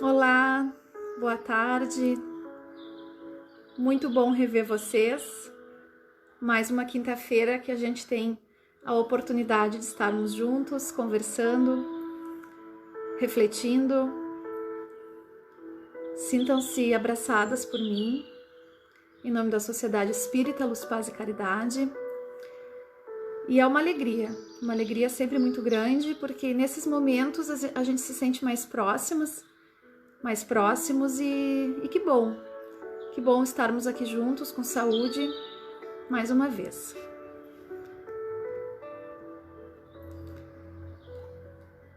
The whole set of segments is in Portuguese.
Olá, boa tarde, muito bom rever vocês. Mais uma quinta-feira que a gente tem a oportunidade de estarmos juntos, conversando, refletindo. Sintam-se abraçadas por mim, em nome da Sociedade Espírita Luz, Paz e Caridade. E é uma alegria sempre muito grande, porque nesses momentos a gente se sente mais próximos e que bom estarmos aqui juntos com saúde mais uma vez.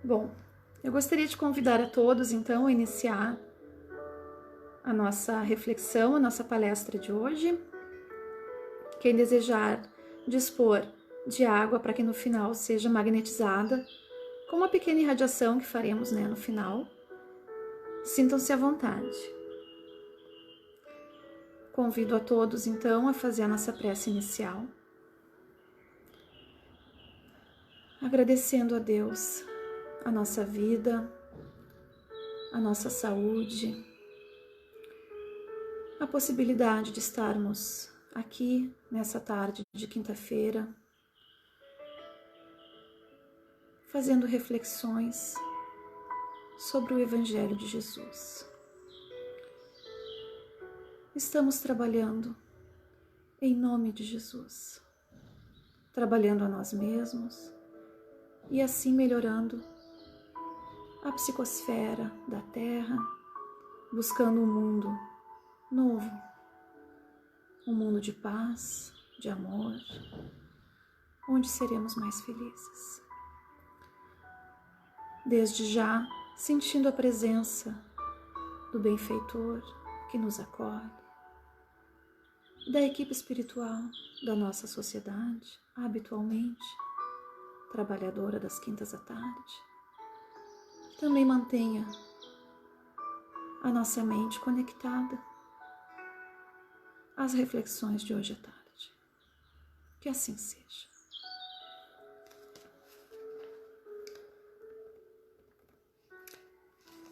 Bom, eu gostaria de convidar a todos então a iniciar a nossa reflexão, a nossa palestra de hoje. Quem desejar dispor de água para que no final seja magnetizada com uma pequena irradiação que faremos no final. Sintam-se à vontade. Convido a todos, então, a fazer a nossa prece inicial. Agradecendo a Deus a nossa vida, a nossa saúde, a possibilidade de estarmos aqui nessa tarde de quinta-feira, fazendo reflexões sobre o Evangelho de Jesus. Estamos trabalhando em nome de Jesus, trabalhando a nós mesmos e assim melhorando a psicosfera da Terra, buscando um mundo novo, um mundo de paz, de amor, onde seremos mais felizes. Desde já, sentindo a presença do benfeitor que nos acolhe, da equipe espiritual da nossa sociedade, habitualmente trabalhadora das quintas à tarde, que também mantenha a nossa mente conectada às reflexões de hoje à tarde. Que assim seja.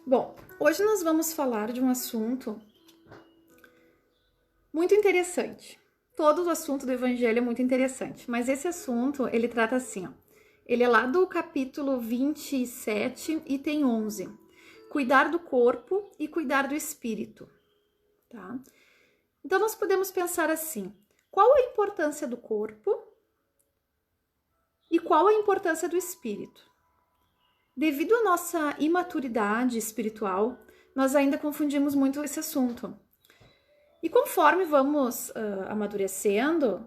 Bom, hoje nós vamos falar de um assunto muito interessante. Todo o assunto do Evangelho é muito interessante, mas esse assunto, ele trata assim, ó. Ele é lá do capítulo 27, item 11. Cuidar do corpo e cuidar do espírito, tá? Então, nós podemos pensar assim, qual a importância do corpo e qual a importância do espírito? Devido à nossa imaturidade espiritual, nós ainda confundimos muito esse assunto. E conforme vamos amadurecendo,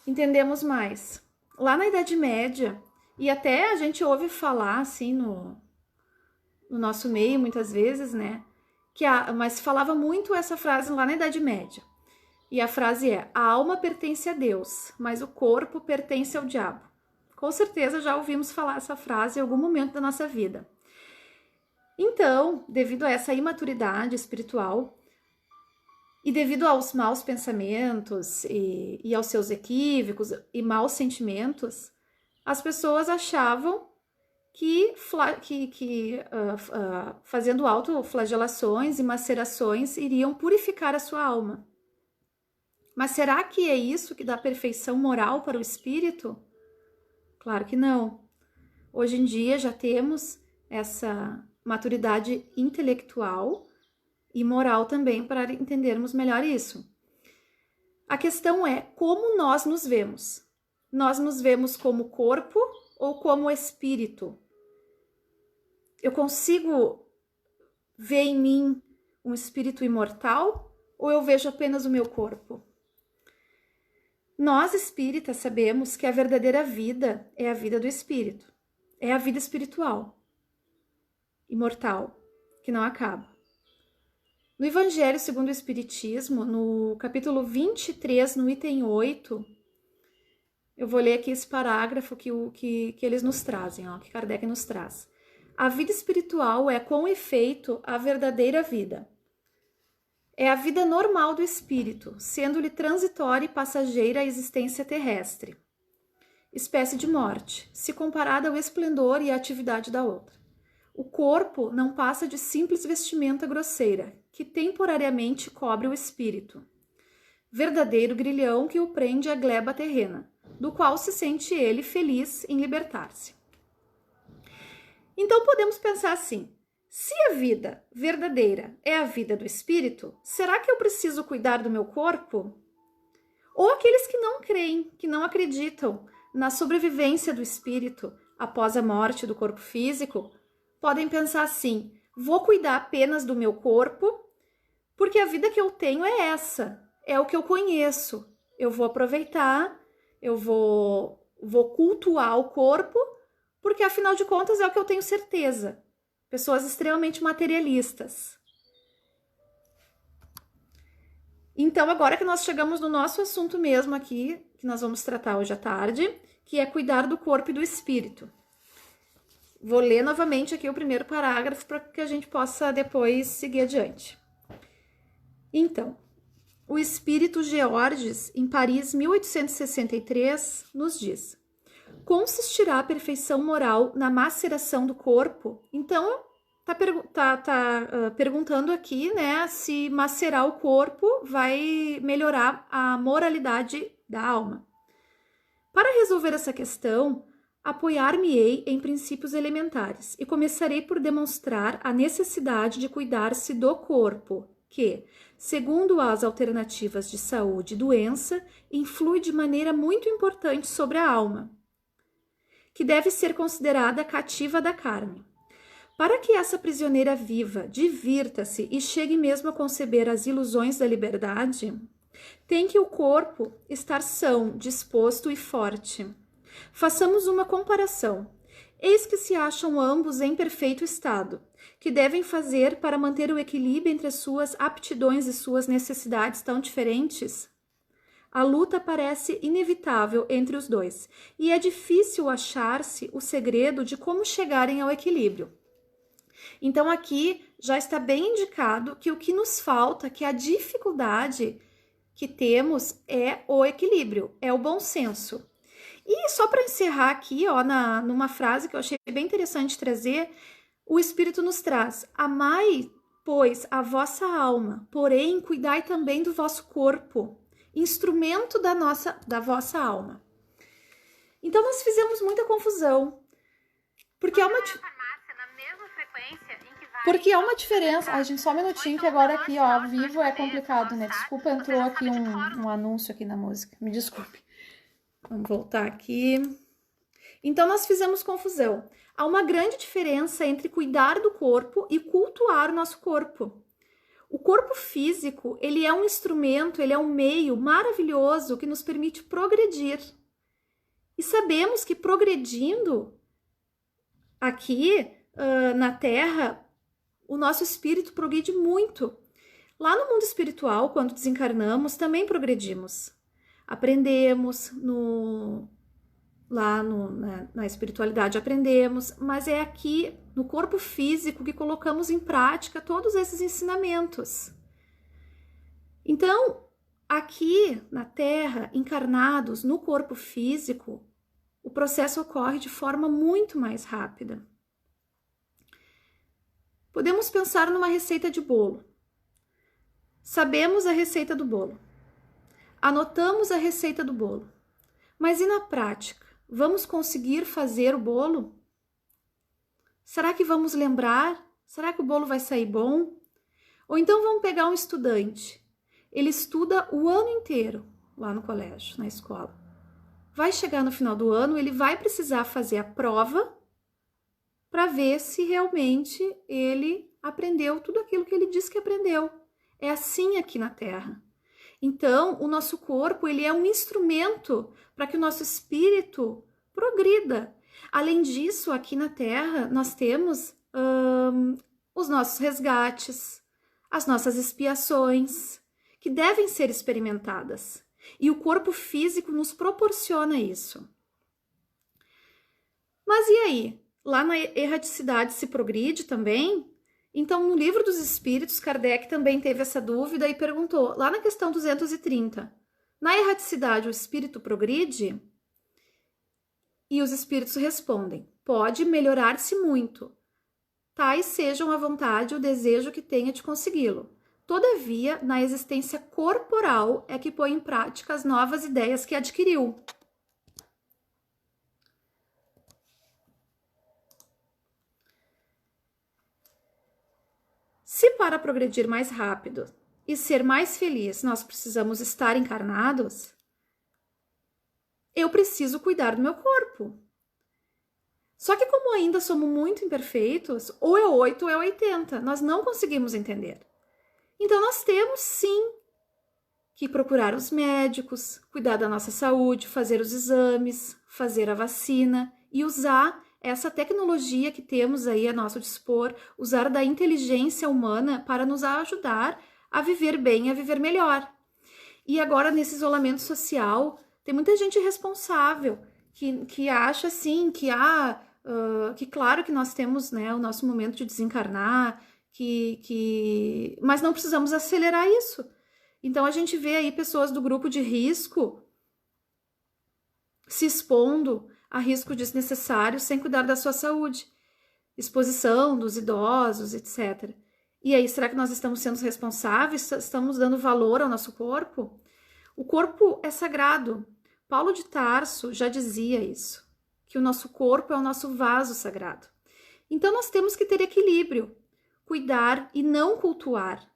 entendemos mais. Lá na Idade Média, e até a gente ouve falar assim no nosso meio muitas vezes, né? Mas falava muito essa frase lá na Idade Média. E a frase é: a alma pertence a Deus, mas o corpo pertence ao diabo. Com certeza já ouvimos falar essa frase em algum momento da nossa vida. Então, devido a essa imaturidade espiritual e devido aos maus pensamentos e aos seus equívocos e maus sentimentos, as pessoas achavam que fazendo autoflagelações e macerações iriam purificar a sua alma. Mas será que é isso que dá perfeição moral para o espírito? Claro que não. Hoje em dia já temos essa maturidade intelectual e moral também para entendermos melhor isso. A questão é como nós nos vemos. Nós nos vemos como corpo ou como espírito? Eu consigo ver em mim um espírito imortal ou eu vejo apenas o meu corpo? Nós espíritas sabemos que a verdadeira vida é a vida do espírito, é a vida espiritual, imortal, que não acaba. No Evangelho segundo o Espiritismo, no capítulo 23, no item 8, eu vou ler aqui esse parágrafo que eles nos trazem, ó, que Kardec nos traz. A vida espiritual é, com efeito, a verdadeira vida. É a vida normal do espírito, sendo-lhe transitória e passageira a existência terrestre. Espécie de morte, se comparada ao esplendor e à atividade da outra. O corpo não passa de simples vestimenta grosseira, que temporariamente cobre o espírito. Verdadeiro grilhão que o prende à gleba terrena, do qual se sente ele feliz em libertar-se. Então podemos pensar assim: se a vida verdadeira é a vida do espírito, será que eu preciso cuidar do meu corpo? Ou aqueles que não creem, que não acreditam na sobrevivência do espírito após a morte do corpo físico, podem pensar assim: vou cuidar apenas do meu corpo, porque a vida que eu tenho é essa, é o que eu conheço. Eu vou aproveitar, eu vou cultuar o corpo, porque afinal de contas é o que eu tenho certeza. Pessoas extremamente materialistas. Então, agora que nós chegamos no nosso assunto mesmo aqui, que nós vamos tratar hoje à tarde, que é cuidar do corpo e do espírito. Vou ler novamente aqui o primeiro parágrafo para que a gente possa depois seguir adiante. Então, o espírito Georges, em Paris, 1863, nos diz: consistirá a perfeição moral na maceração do corpo? Então, perguntando aqui, né, se macerar o corpo vai melhorar a moralidade da alma. Para resolver essa questão, apoiar-me-ei em princípios elementares e começarei por demonstrar a necessidade de cuidar-se do corpo, que, segundo as alternativas de saúde e doença, influi de maneira muito importante sobre a alma, que deve ser considerada cativa da carne. Para que essa prisioneira viva, divirta-se e chegue mesmo a conceber as ilusões da liberdade, tem que o corpo estar são, disposto e forte. Façamos uma comparação. Eis que se acham ambos em perfeito estado, que devem fazer para manter o equilíbrio entre as suas aptidões e suas necessidades tão diferentes? A luta parece inevitável entre os dois, e é difícil achar-se o segredo de como chegarem ao equilíbrio. Então aqui já está bem indicado que o que nos falta, que a dificuldade que temos é o equilíbrio, é o bom senso. E só para encerrar aqui, ó, numa frase que eu achei bem interessante trazer, o Espírito nos traz: amai, pois, a vossa alma, porém cuidai também do vosso corpo, instrumento da vossa alma. Então nós fizemos muita confusão, porque há uma diferença. Ai, gente, só um minutinho que agora aqui, ó, ao vivo é complicado, né? Desculpa, entrou aqui um anúncio aqui na música. Me desculpe. Vamos voltar aqui. Então, nós fizemos confusão. Há uma grande diferença entre cuidar do corpo e cultuar o nosso corpo. O corpo físico, ele é um instrumento, ele é um meio maravilhoso que nos permite progredir. E sabemos que progredindo aqui na Terra, o nosso espírito progride muito. Lá no mundo espiritual, quando desencarnamos, também progredimos. Aprendemos, na espiritualidade aprendemos, mas é aqui no corpo físico que colocamos em prática todos esses ensinamentos. Então, aqui na Terra, encarnados no corpo físico, o processo ocorre de forma muito mais rápida. Podemos pensar numa receita de bolo. Sabemos a receita do bolo. Anotamos a receita do bolo. Mas e na prática? Vamos conseguir fazer o bolo? Será que vamos lembrar? Será que o bolo vai sair bom? Ou então vamos pegar um estudante. Ele estuda o ano inteiro lá no colégio, na escola. Vai chegar no final do ano, ele vai precisar fazer a prova para ver se realmente ele aprendeu tudo aquilo que ele disse que aprendeu. É assim aqui na Terra. Então, o nosso corpo, ele é um instrumento para que o nosso espírito progrida. Além disso, aqui na Terra, nós temos os nossos resgates, as nossas expiações, que devem ser experimentadas. E o corpo físico nos proporciona isso. Mas e aí? Lá na erraticidade se progride também? Então, no Livro dos Espíritos, Kardec também teve essa dúvida e perguntou, lá na questão 230, na erraticidade o espírito progride? E os espíritos respondem, pode melhorar-se muito, tais sejam a vontade e o desejo que tenha de consegui-lo. Todavia, na existência corporal é que põe em prática as novas ideias que adquiriu. Se para progredir mais rápido e ser mais feliz nós precisamos estar encarnados, eu preciso cuidar do meu corpo. Só que como ainda somos muito imperfeitos, ou é 8 ou é 80, nós não conseguimos entender. Então nós temos sim que procurar os médicos, cuidar da nossa saúde, fazer os exames, fazer a vacina e usar essa tecnologia que temos aí a nosso dispor, usar da inteligência humana para nos ajudar a viver bem, a viver melhor. E agora nesse isolamento social, tem muita gente irresponsável que acha assim que claro que nós temos, né, o nosso momento de desencarnar, mas não precisamos acelerar isso. Então a gente vê aí pessoas do grupo de risco se expondo a risco desnecessário sem cuidar da sua saúde, exposição dos idosos, etc. E aí, será que nós estamos sendo responsáveis? Estamos dando valor ao nosso corpo? O corpo é sagrado. Paulo de Tarso já dizia isso, que o nosso corpo é o nosso vaso sagrado. Então nós temos que ter equilíbrio, cuidar e não cultuar.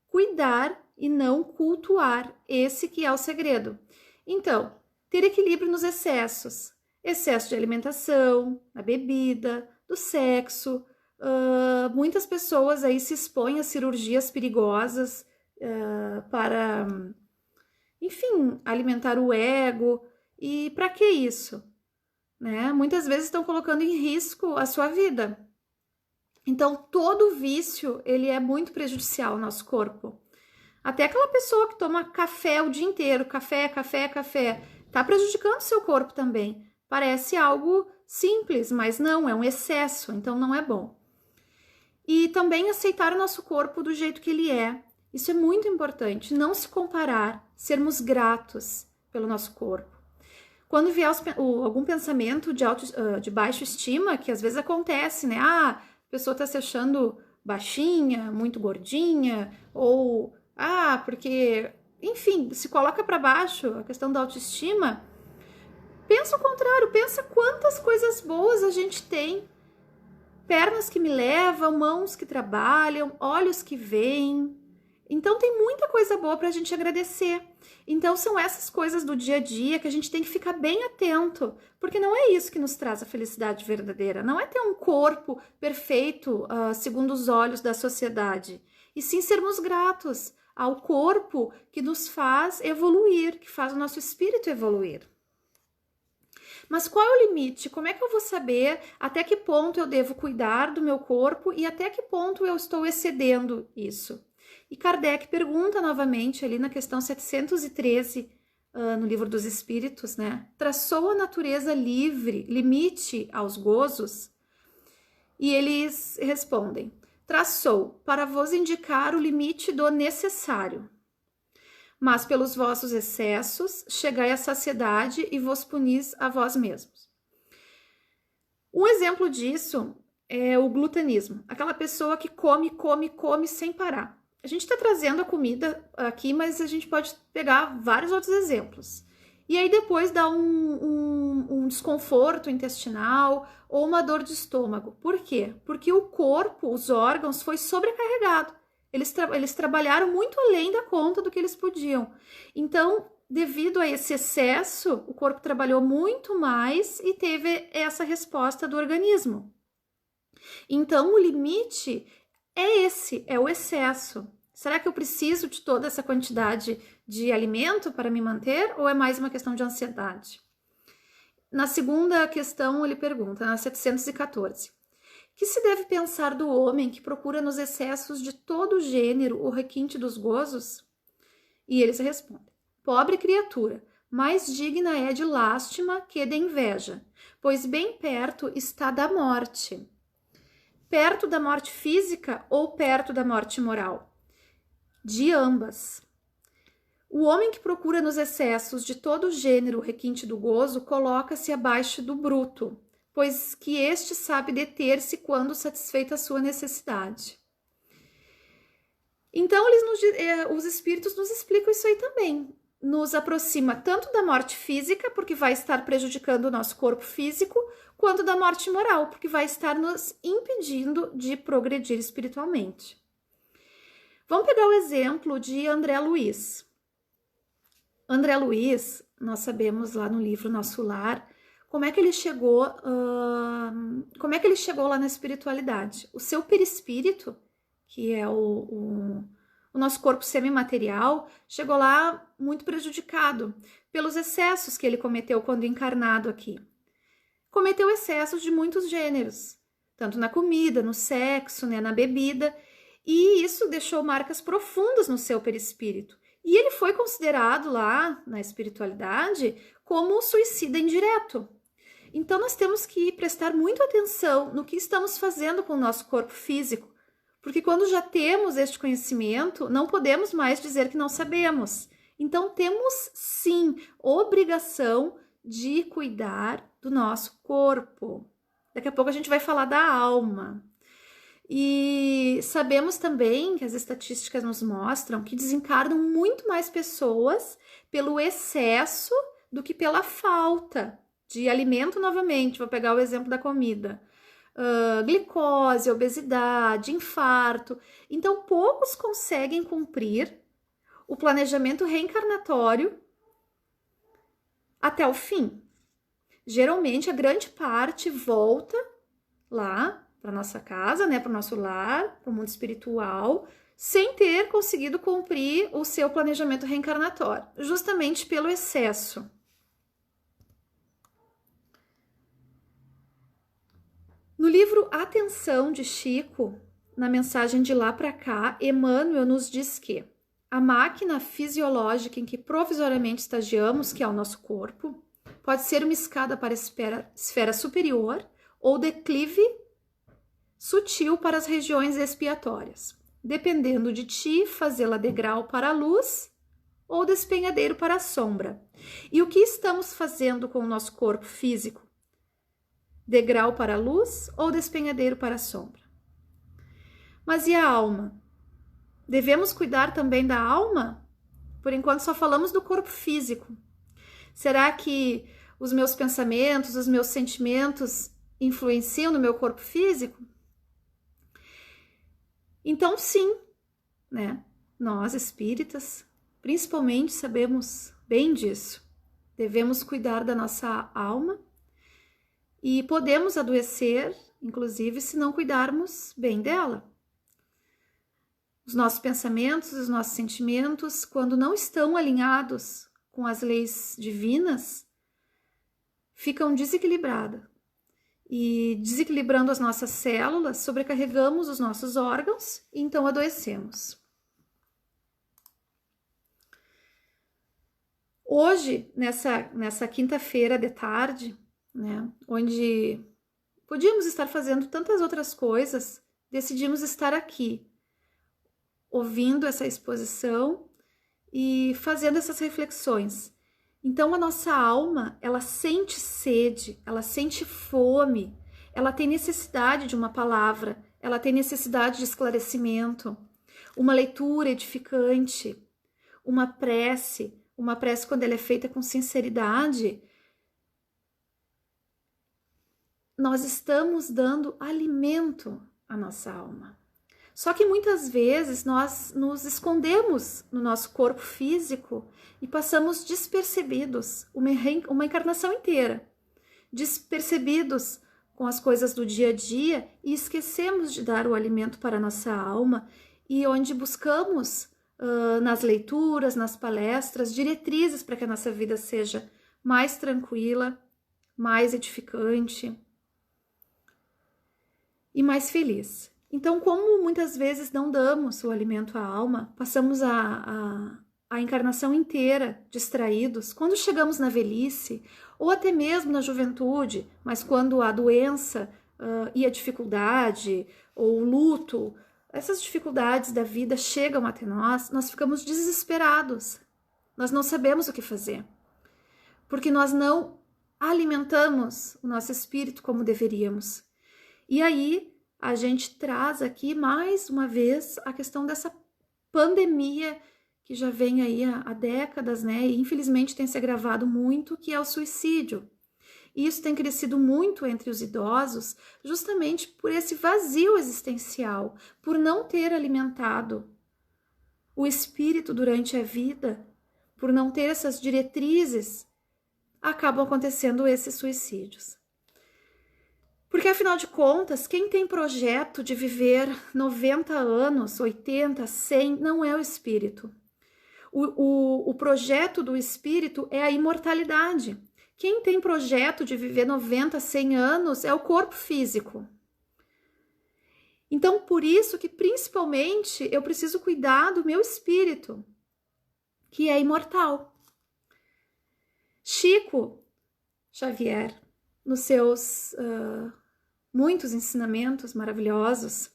Cuidar e não cultuar, esse que é o segredo. Então, ter equilíbrio nos excessos. Excesso de alimentação, da bebida, do sexo. Muitas pessoas aí se expõem a cirurgias perigosas para, enfim, alimentar o ego. E para que isso? Né? Muitas vezes estão colocando em risco a sua vida. Então, todo vício, ele é muito prejudicial ao nosso corpo. Até aquela pessoa que toma café o dia inteiro, café, tá prejudicando o seu corpo também. Parece algo simples, mas não, é um excesso, então não é bom. E também aceitar o nosso corpo do jeito que ele é. Isso é muito importante, não se comparar, sermos gratos pelo nosso corpo. Quando vier algum pensamento de baixa estima, que às vezes acontece, né? A pessoa está se achando baixinha, muito gordinha, ou porque, enfim, se coloca para baixo a questão da autoestima. Pensa o contrário, pensa quantas coisas boas a gente tem. Pernas que me levam, mãos que trabalham, olhos que veem. Então tem muita coisa boa para a gente agradecer. Então são essas coisas do dia a dia que a gente tem que ficar bem atento, porque não é isso que nos traz a felicidade verdadeira. Não é ter um corpo perfeito segundo os olhos da sociedade, e sim sermos gratos ao corpo que nos faz evoluir, que faz o nosso espírito evoluir. Mas qual é o limite? Como é que eu vou saber até que ponto eu devo cuidar do meu corpo e até que ponto eu estou excedendo isso? E Kardec pergunta novamente ali na questão 713, no Livro dos Espíritos, né? Traçou a natureza livre, limite aos gozos? E eles respondem: traçou para vos indicar o limite do necessário. Mas pelos vossos excessos chegai à saciedade e vos punis a vós mesmos. Um exemplo disso é o glutanismo. Aquela pessoa que come sem parar. A gente está trazendo a comida aqui, mas a gente pode pegar vários outros exemplos. E aí depois dá um desconforto intestinal ou uma dor de estômago. Por quê? Porque o corpo, os órgãos, foi sobrecarregado. Eles trabalharam muito além da conta do que eles podiam. Então, devido a esse excesso, o corpo trabalhou muito mais e teve essa resposta do organismo. Então, o limite é esse, é o excesso. Será que eu preciso de toda essa quantidade de alimento para me manter ou é mais uma questão de ansiedade? Na segunda questão, ele pergunta, na 714. Que se deve pensar do homem que procura nos excessos de todo gênero o requinte dos gozos? E eles respondem: pobre criatura, mais digna é de lástima que de inveja, pois bem perto está da morte. Perto da morte física ou perto da morte moral? De ambas. O homem que procura nos excessos de todo gênero o requinte do gozo coloca-se abaixo do bruto, pois que este sabe deter-se quando satisfeita a sua necessidade. Então, os espíritos nos explicam isso aí também. Nos aproxima tanto da morte física, porque vai estar prejudicando o nosso corpo físico, quanto da morte moral, porque vai estar nos impedindo de progredir espiritualmente. Vamos pegar o exemplo de André Luiz. André Luiz, nós sabemos lá no livro Nosso Lar, como é que ele chegou lá na espiritualidade. O seu perispírito, que é o nosso corpo semimaterial, chegou lá muito prejudicado pelos excessos que ele cometeu quando encarnado aqui. Cometeu excessos de muitos gêneros, tanto na comida, no sexo, né, na bebida, e isso deixou marcas profundas no seu perispírito. E ele foi considerado lá na espiritualidade como um suicida indireto. Então nós temos que prestar muita atenção no que estamos fazendo com o nosso corpo físico, porque quando já temos este conhecimento, não podemos mais dizer que não sabemos. Então temos sim obrigação de cuidar do nosso corpo. Daqui a pouco a gente vai falar da alma. E sabemos também que as estatísticas nos mostram que desencarnam muito mais pessoas pelo excesso do que pela falta de alimento novamente. Vou pegar o exemplo da comida. Glicose, obesidade, infarto. Então, poucos conseguem cumprir o planejamento reencarnatório até o fim. Geralmente, a grande parte volta lá para nossa casa, né, para o nosso lar, para o mundo espiritual, sem ter conseguido cumprir o seu planejamento reencarnatório, justamente pelo excesso. No livro Atenção de Chico, na mensagem de lá para cá, Emmanuel nos diz que a máquina fisiológica em que provisoriamente estagiamos, que é o nosso corpo, pode ser uma escada para a esfera superior ou declive sutil para as regiões expiatórias, dependendo de ti, fazê-la degrau para a luz ou despenhadeiro para a sombra. E o que estamos fazendo com o nosso corpo físico? Degrau para a luz ou despenhadeiro para a sombra? Mas e a alma? Devemos cuidar também da alma? Por enquanto só falamos do corpo físico. Será que os meus pensamentos, os meus sentimentos influenciam no meu corpo físico? Então sim, né? Nós espíritas, principalmente, sabemos bem disso. Devemos cuidar da nossa alma e podemos adoecer, inclusive, se não cuidarmos bem dela. Os nossos pensamentos, os nossos sentimentos, quando não estão alinhados com as leis divinas, ficam desequilibrados. E desequilibrando as nossas células, sobrecarregamos os nossos órgãos e então adoecemos. Hoje, nessa quinta-feira de tarde, né, onde podíamos estar fazendo tantas outras coisas, decidimos estar aqui, ouvindo essa exposição e fazendo essas reflexões. Então, a nossa alma, ela sente sede, ela sente fome, ela tem necessidade de uma palavra, ela tem necessidade de esclarecimento, uma leitura edificante, uma prece quando ela é feita com sinceridade. Nós estamos dando alimento à nossa alma. Só que muitas vezes nós nos escondemos no nosso corpo físico e passamos despercebidos uma encarnação inteira, despercebidos com as coisas do dia a dia e esquecemos de dar o alimento para a nossa alma, e onde buscamos nas leituras, nas palestras, diretrizes para que a nossa vida seja mais tranquila, mais edificante e mais feliz. Então, como muitas vezes não damos o alimento à alma, passamos a encarnação inteira distraídos, quando chegamos na velhice, ou até mesmo na juventude, mas quando a doença e a dificuldade, ou o luto, essas dificuldades da vida chegam até nós, nós ficamos desesperados, nós não sabemos o que fazer, porque nós não alimentamos o nosso espírito como deveríamos. E aí a gente traz aqui mais uma vez a questão dessa pandemia que já vem aí há décadas, né? E infelizmente tem se agravado muito, que é o suicídio. E isso tem crescido muito entre os idosos, justamente por esse vazio existencial, por não ter alimentado o espírito durante a vida, por não ter essas diretrizes, acabam acontecendo esses suicídios. Porque, afinal de contas, quem tem projeto de viver 90 anos, 80, 100, não é o espírito. O projeto do espírito é a imortalidade. Quem tem projeto de viver 90, 100 anos é o corpo físico. Então, por isso que, principalmente, eu preciso cuidar do meu espírito, que é imortal. Chico Xavier, nos seus muitos ensinamentos maravilhosos,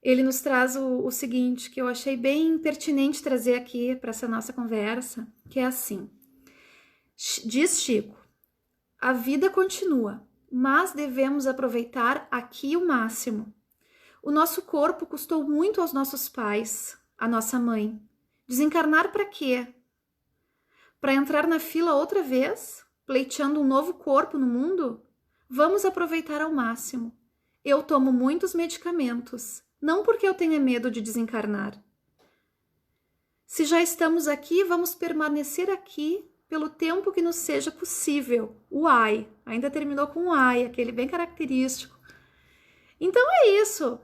ele nos traz o seguinte, que eu achei bem pertinente trazer aqui para essa nossa conversa, que é assim. Diz Chico, a vida continua, mas devemos aproveitar aqui o máximo. O nosso corpo custou muito aos nossos pais, à nossa mãe. Desencarnar para quê? Para entrar na fila outra vez, pleiteando um novo corpo no mundo? Vamos aproveitar ao máximo. Eu tomo muitos medicamentos, não porque eu tenha medo de desencarnar. Se já estamos aqui, vamos permanecer aqui pelo tempo que nos seja possível. O ai, ainda terminou com o ai, aquele bem característico. Então é isso.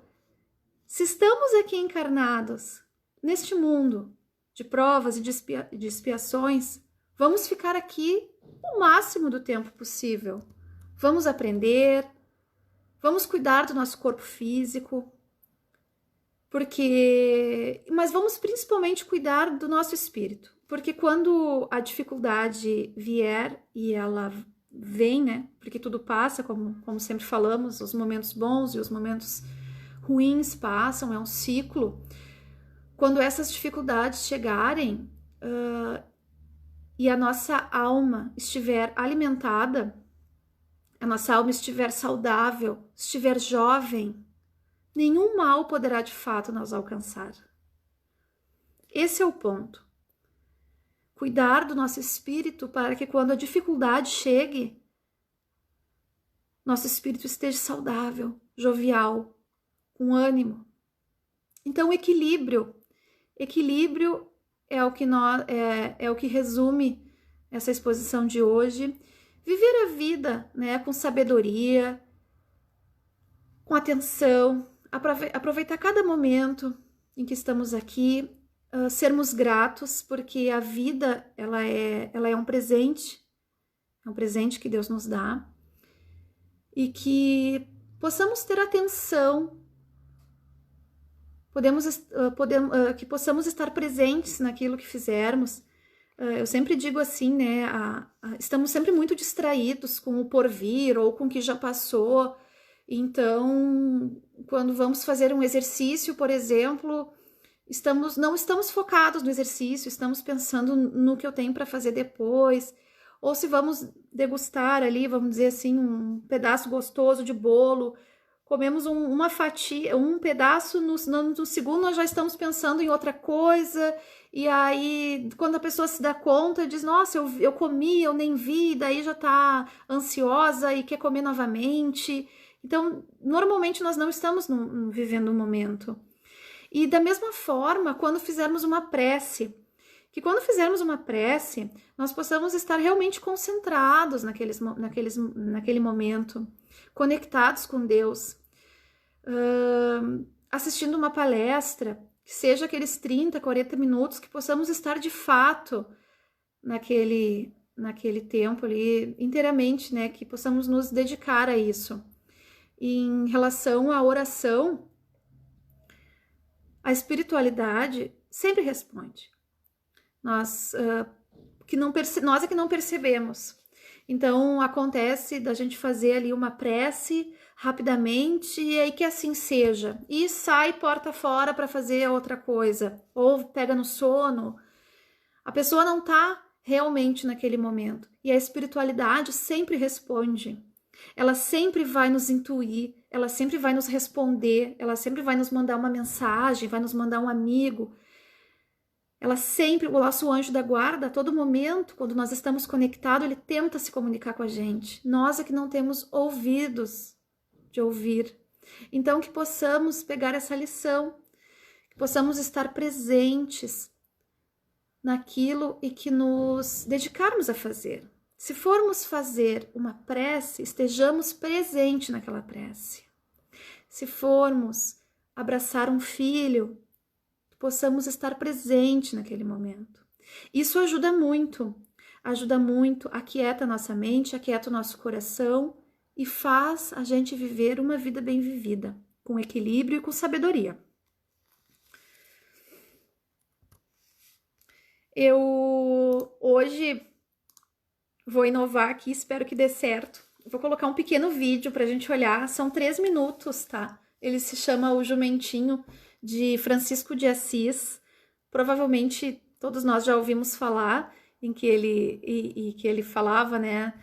Se estamos aqui encarnados, neste mundo de provas e de expiações, vamos ficar aqui o máximo do tempo possível. Vamos aprender, vamos cuidar do nosso corpo físico, mas vamos principalmente cuidar do nosso espírito, porque quando a dificuldade vier, e ela vem, né? Porque tudo passa, como sempre falamos, os momentos bons e os momentos ruins passam, é um ciclo. Quando essas dificuldades chegarem e a nossa alma estiver alimentada, a nossa alma estiver saudável, estiver jovem, nenhum mal poderá de fato nos alcançar. Esse é o ponto. Cuidar do nosso espírito para que quando a dificuldade chegue, nosso espírito esteja saudável, jovial, com ânimo. Então, equilíbrio é o que é o que resume essa exposição de hoje. Viver a vida, né, com sabedoria, com atenção, aproveitar cada momento em que estamos aqui, sermos gratos, porque a vida ela é um presente que Deus nos dá, e que possamos ter atenção, que possamos estar presentes naquilo que fizermos. Eu sempre digo assim, né? Estamos sempre muito distraídos com o porvir ou com o que já passou. Então, quando vamos fazer um exercício, por exemplo, não estamos focados no exercício, estamos pensando no que eu tenho para fazer depois. Ou se vamos degustar ali, vamos dizer assim, um pedaço gostoso de bolo, comemos uma fatia, um pedaço, no segundo nós já estamos pensando em outra coisa, e aí quando a pessoa se dá conta, diz, nossa, eu comi, eu nem vi, daí já tá ansiosa e quer comer novamente. Então, normalmente nós não estamos vivendo um momento. E da mesma forma, quando fizermos uma prece, nós possamos estar realmente concentrados naquele momento, conectados com Deus, assistindo uma palestra, que seja aqueles 30, 40 minutos, que possamos estar de fato naquele tempo ali, inteiramente, né, que possamos nos dedicar a isso. Em relação à oração, a espiritualidade sempre responde. Nós é que não percebemos. Então, acontece da gente fazer ali uma prece rapidamente e aí que assim seja. E sai porta fora para fazer outra coisa. Ou pega no sono. A pessoa não está realmente naquele momento. E a espiritualidade sempre responde. Ela sempre vai nos intuir, ela sempre vai nos responder, ela sempre vai nos mandar uma mensagem, vai nos mandar um amigo. Ela sempre, o nosso anjo da guarda, a todo momento, quando nós estamos conectados, ele tenta se comunicar com a gente. Nós é que não temos ouvidos de ouvir. Então, que possamos pegar essa lição, que possamos estar presentes naquilo e que nos dedicarmos a fazer. Se formos fazer uma prece, estejamos presentes naquela prece. Se formos abraçar um filho, possamos estar presente naquele momento. Isso ajuda muito, aquieta a nossa mente, aquieta o nosso coração e faz a gente viver uma vida bem vivida, com equilíbrio e com sabedoria. Eu hoje vou inovar aqui, espero que dê certo. Vou colocar um pequeno vídeo para a gente olhar, são 3 minutos, tá? Ele se chama O Jumentinho, de Francisco de Assis. Provavelmente todos nós já ouvimos falar em que ele falava, né,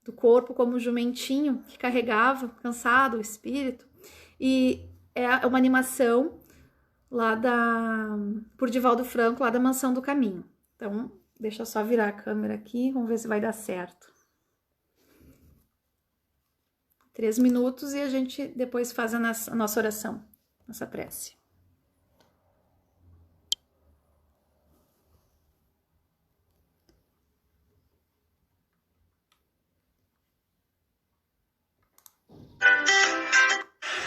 do corpo como jumentinho que carregava, cansado, o espírito. E é uma animação lá por Divaldo Franco, lá da Mansão do Caminho. Então, deixa eu só virar a câmera aqui, vamos ver se vai dar certo. 3 minutos e a gente depois faz a nossa oração, nossa prece.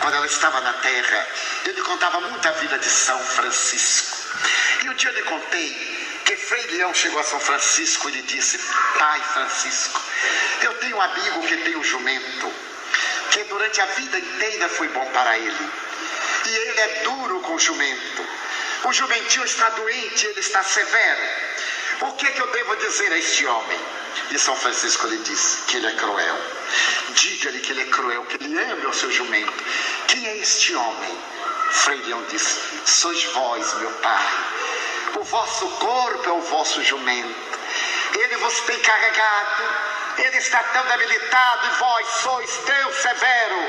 Quando ela estava na terra, eu lhe contava muito a vida de São Francisco. E um dia eu lhe contei que Frei Leão chegou a São Francisco e lhe disse: Pai Francisco, eu tenho um amigo que tem um jumento, que durante a vida inteira foi bom para ele. E ele é duro com o jumento. O jumentinho está doente, ele está severo. O que eu devo dizer a este homem? E São Francisco lhe disse que ele é cruel. Diga-lhe que ele é cruel, que ele ama o seu jumento. Quem é este homem? Frei Leão disse: sois vós, meu pai. O vosso corpo é o vosso jumento. Ele vos tem carregado. Ele está tão debilitado e vós sois tão severo.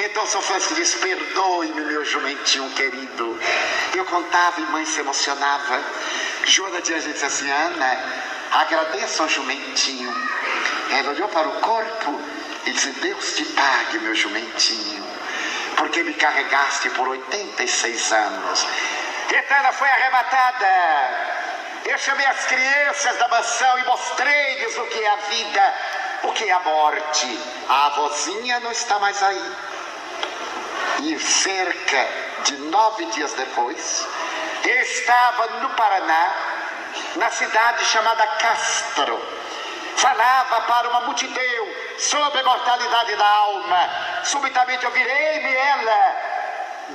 Então São Francisco disse: perdoe-me, meu jumentinho querido. Eu contava e mãe se emocionava. Joana Dias disse assim: Ana, agradeça ao jumentinho. Ela olhou para o corpo e disse: Deus te pague, meu jumentinho, porque me carregaste por 86 anos. Então ela foi arrematada. Eu chamei as crianças da mansão e mostrei-lhes o que é a vida, o que é a morte. A avózinha não está mais aí. E cerca de 9 dias depois, eu estava no Paraná, na cidade chamada Castro. Falava para uma multidão sobre a mortalidade da alma. Subitamente eu virei-me ela.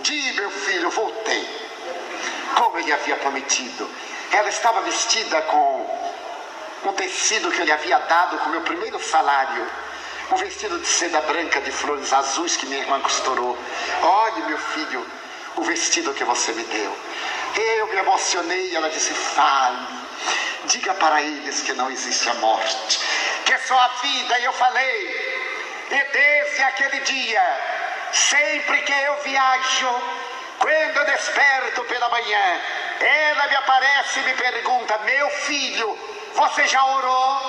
Di, meu filho, voltei. Como ele havia prometido. Ela estava vestida com um tecido que eu lhe havia dado com o meu primeiro salário. Um vestido de seda branca de flores azuis que minha irmã costurou. Olhe, meu filho, o vestido que você me deu. Eu me emocionei e ela disse: fale. Diga para eles que não existe a morte, que é só a vida. E eu falei. E desde aquele dia, sempre que eu viajo, quando eu desperto pela manhã, ela me aparece e me pergunta: meu filho, você já orou?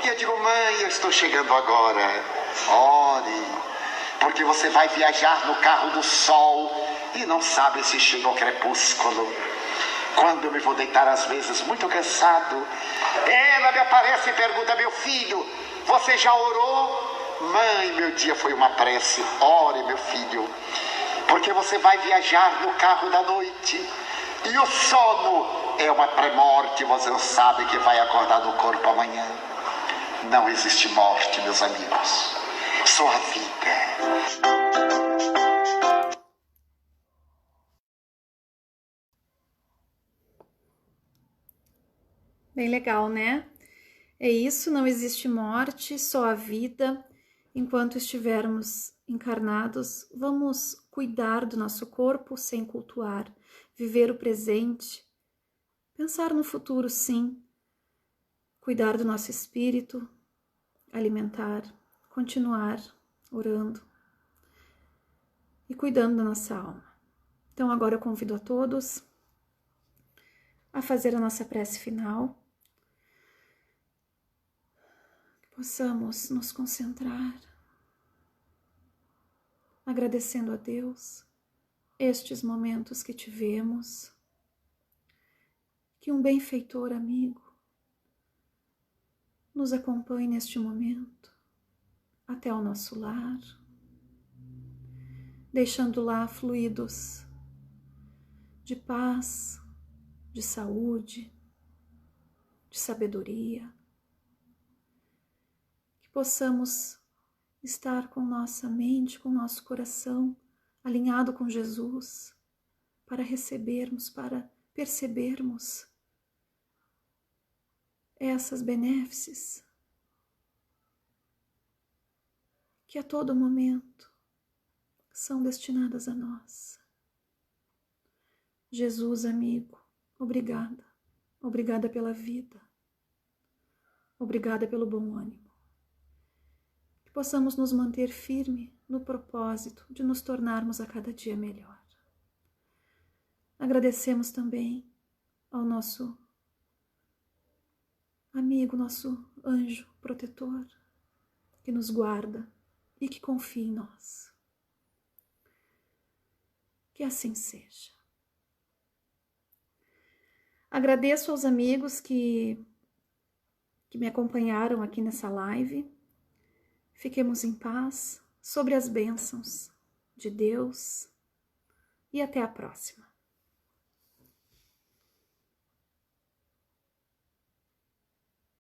E eu digo: mãe, eu estou chegando agora. Ore, porque você vai viajar no carro do sol e não sabe se chega o crepúsculo. Quando eu me vou deitar às vezes muito cansado, ela me aparece e pergunta: meu filho, você já orou? Mãe, meu dia foi uma prece. Ore, meu filho, porque você vai viajar no carro da noite e o sono é uma pré-morte. Você não sabe que vai acordar no corpo amanhã. Não existe morte, meus amigos, só a vida. Bem legal, né? É isso, não existe morte, só a vida. Enquanto estivermos encarnados, vamos cuidar do nosso corpo sem cultuar, viver o presente, pensar no futuro, sim, cuidar do nosso espírito, alimentar, continuar orando e cuidando da nossa alma. Então agora eu convido a todos a fazer a nossa prece final, que possamos nos concentrar, agradecendo a Deus estes momentos que tivemos, que um benfeitor amigo nos acompanhe neste momento até o nosso lar, deixando lá fluidos de paz, de saúde, de sabedoria, que possamos estar com nossa mente, com nosso coração alinhado com Jesus, para recebermos, para percebermos essas benéfices que a todo momento são destinadas a nós. Jesus, amigo, obrigada. Obrigada pela vida. Obrigada pelo bom ânimo. Que possamos nos manter firme no propósito de nos tornarmos a cada dia melhor. Agradecemos também ao nosso amigo, nosso anjo protetor, que nos guarda e que confia em nós. Que assim seja. Agradeço aos amigos que me acompanharam aqui nessa live. Fiquemos em paz, sobre as bênçãos de Deus e até a próxima.